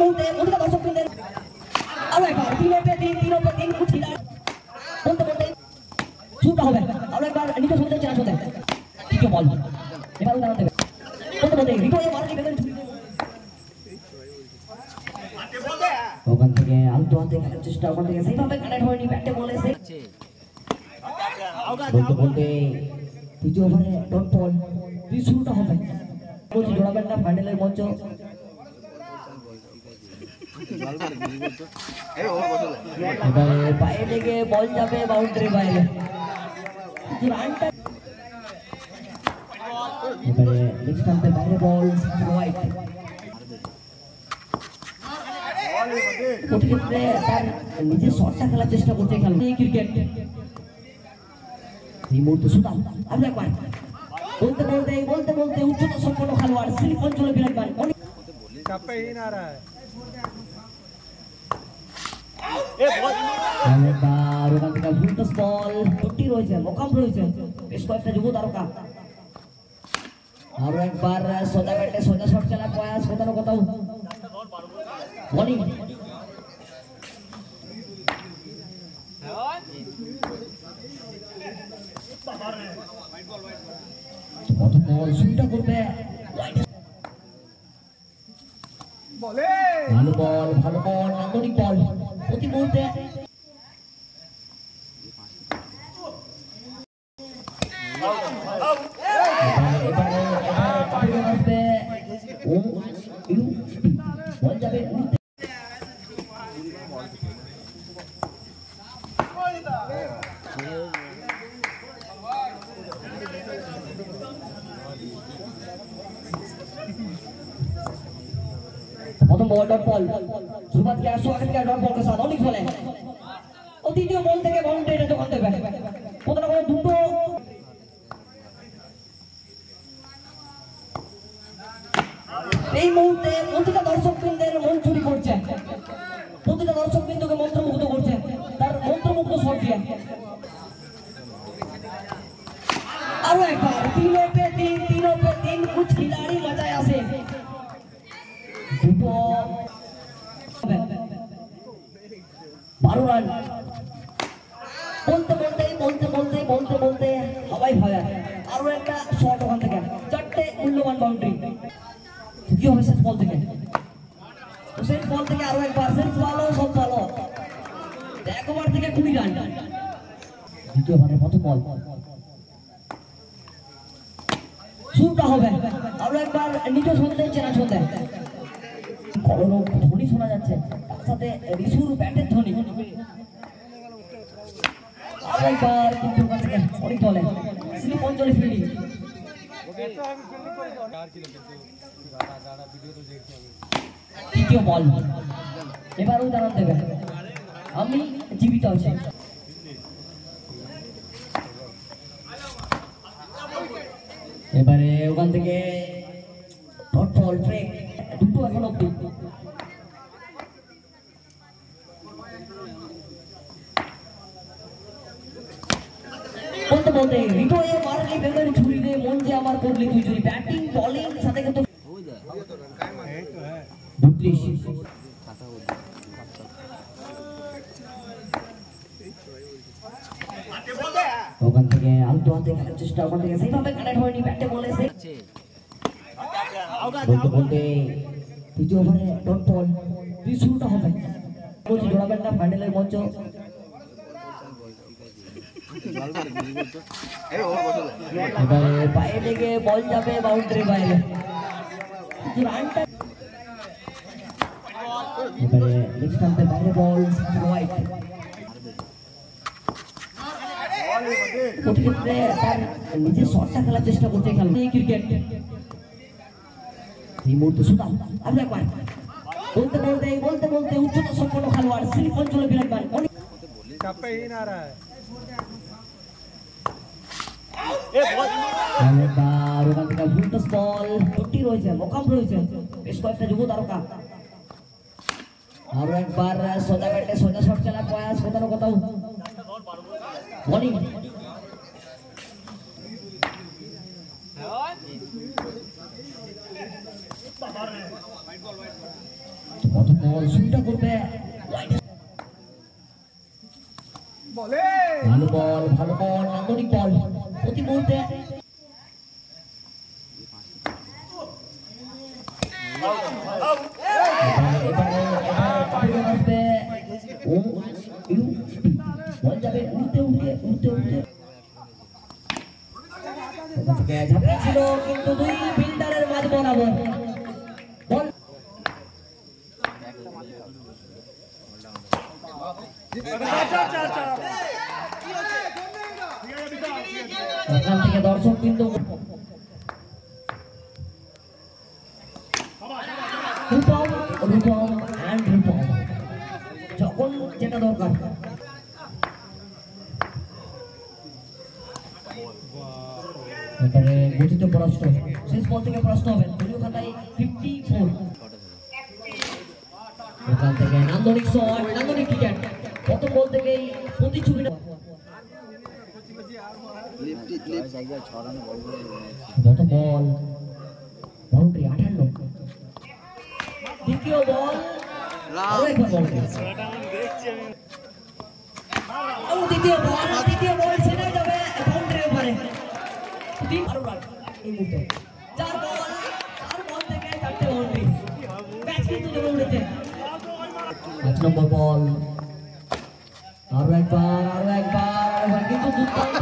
মুহূর্তে অধিকার দর্শকবৃন্দের আরো একবার 3-3 কুট খেলাড়ি বলতে বলতে শুরুটা হবে। আরো একবার নিচে শুনতে চেনা শুনতে তৃতীয় বল এবার উদাহরণ দেবে বলতে বলতে রিটোয়ে মারলি বেদের ওখান থেকে আলতো হাতে খেলার চেষ্টা, ওখান থেকে সেইভাবে কানেক্ট হয়নি, ব্যাটে বলে বলতে বলতে তৃতীয় ওভারে ডট বল দিয়ে শুরুটা হবে। বলছি জোড়াবেন না ফাইনালের মঞ্চ। এবারে পায়ে লেগে বল যাবে বাউন্ডারি বাইরে। এবারে লেগ স্টাম্পে বাইরে বল হোয়াইট। প্রতিক্ষেত্রে তার নিজের শটটা খেলার চেষ্টা করতে খেলবে ক্রিকেট। এই মুহূর্তে সুদাম আরো একবার বলতে বলতে বলতে বলতে উচ্চতা সম্পন্ন খেলোয়াড় স্লিপ অঞ্চলে বিরাজমান বেশ কয়েকটা যুব তারকা। আরো একবার সোজা ব্যাটে সোজা শট খেলার প্রয়াস কোথাও না কোথাও বলিং। শুরুটা করবে ভালো বল নান্দনিক বল প্রতি মুহূর্তে। বল যাবে प्रथम बॉल डॉट बॉल शुरुआत किया स्वागत किया डॉट बॉल के साथ ऑनिक्स वाले और द्वितीय बॉल থেকে বাউন্ডারি এটা দোকান দেবে প্রথম বল দুটো এই মুহূর্তে প্রতিটা দর্শকবৃন্দের মন চুরি করছে, প্রতিটা দর্শকবৃন্দকে মন্ত্রমুগ্ধ করছে তার মন্ত্রমুগ্ধ শট দিয়ে। আরো একবার 3-3 कुछ खिलाड़ी मजाয় আসে দুটো 12 রান বলতে বলতে সবাই ভয়। আরো একটা শট ওখান থেকে চারটে মূল্যবান বাউন্ডারি কি হবে শেষ বল থেকে। শেষ বল থেকে আরো একবার শেষ ভালো সব ভালো এক ওভার থেকে 20 রান। দ্বিতীয় ওভারে প্রথম বল শুরুটা হবে। আরো একবার নিচে শুনতে চেনা শুনতে কলরব ধ্বনি শোনা যাচ্ছে, তার সাথে রিসুর ব্যাটের ধ্বনি। আরো একবার কিন্তু ওখান থেকে অনেক বলে স্লিপ অঞ্চলে ফিল্ডিং। তৃতীয় বল এবার উদাহরণ দেবে আমি জীবিত আছি। এবারে ওখান থেকে ডট বল ব্রেক দুটো এখন অব্দি। বলতে বলতে রিটোয়ে মারলি বেদের ছুরি রে মন যে আমার করলি তুই চুরি। ব্যাটিং বলিং সাথে কিন্তু 32 ওখান থেকে আলতো হাতে খেলার চেষ্টা, ওখান থেকে সেইভাবে কানেক্ট হয়নি, ব্যাটে বলে বলতে বলতে তৃতীয় ওভারে ডট বল দিয়ে শুরুটা হবে। বলছি জোড়াবেন না ফাইনালের মঞ্চ। এবারে পায়ে লেগে বল যাবে বাউন্ডারি বাইরে। এবারে লেগ স্টাম্পে বাইরে বল হোয়াইট। প্রতিক্ষেত্রে তার নিজের শটটা খেলার চেষ্টা করতে খেলবে ক্রিকেট। এই মুহূর্তে সুদাম আরো একবার বলতে বলতে উচ্চতা সম্পন্ন খেলোয়াড় স্লিপ অঞ্চলে বিরাজমান। বেশ কয়েকটা যুব তারকা। আরো একবার সোজা ব্যাটে সোজা শট খেলার প্রয়াস কোথাও কোথাও বলিং। প্রথম বল শুরুটা করবে ভালো বল নান্দনিক বল প্রতি মুহূর্তে বল যাবে উঠতে ছিল কিন্তু দুই ফিল্ডারের মাঝ বরাবর বল এখান থেকে দর্শক কিন্তু রূপম যখন যেটা দরকার এখানে গতিতে পরাস্ত শেষ বল থেকে পরাস্ত হবেন দলীয় খাতায় 54 এখান থেকে নান্দনিক শট নান্দনিক ক্রিকেট প্রথম বল থেকেই প্রতিযোগিতা যত বল বাউন্ডারি 58 দ্বিতীয় বল আরেকবার বল দ্বিতীয় বল ছেড়ে যাবে বাউন্ডারির উপরে তিন আরো রান এই মুহূর্তে চার বল থেকে চারটে বাউন্ডারি ম্যাচ কিন্তু জমে উঠেছে 5 নম্বর বল আরো একবার কিন্তু দুর্দান্ত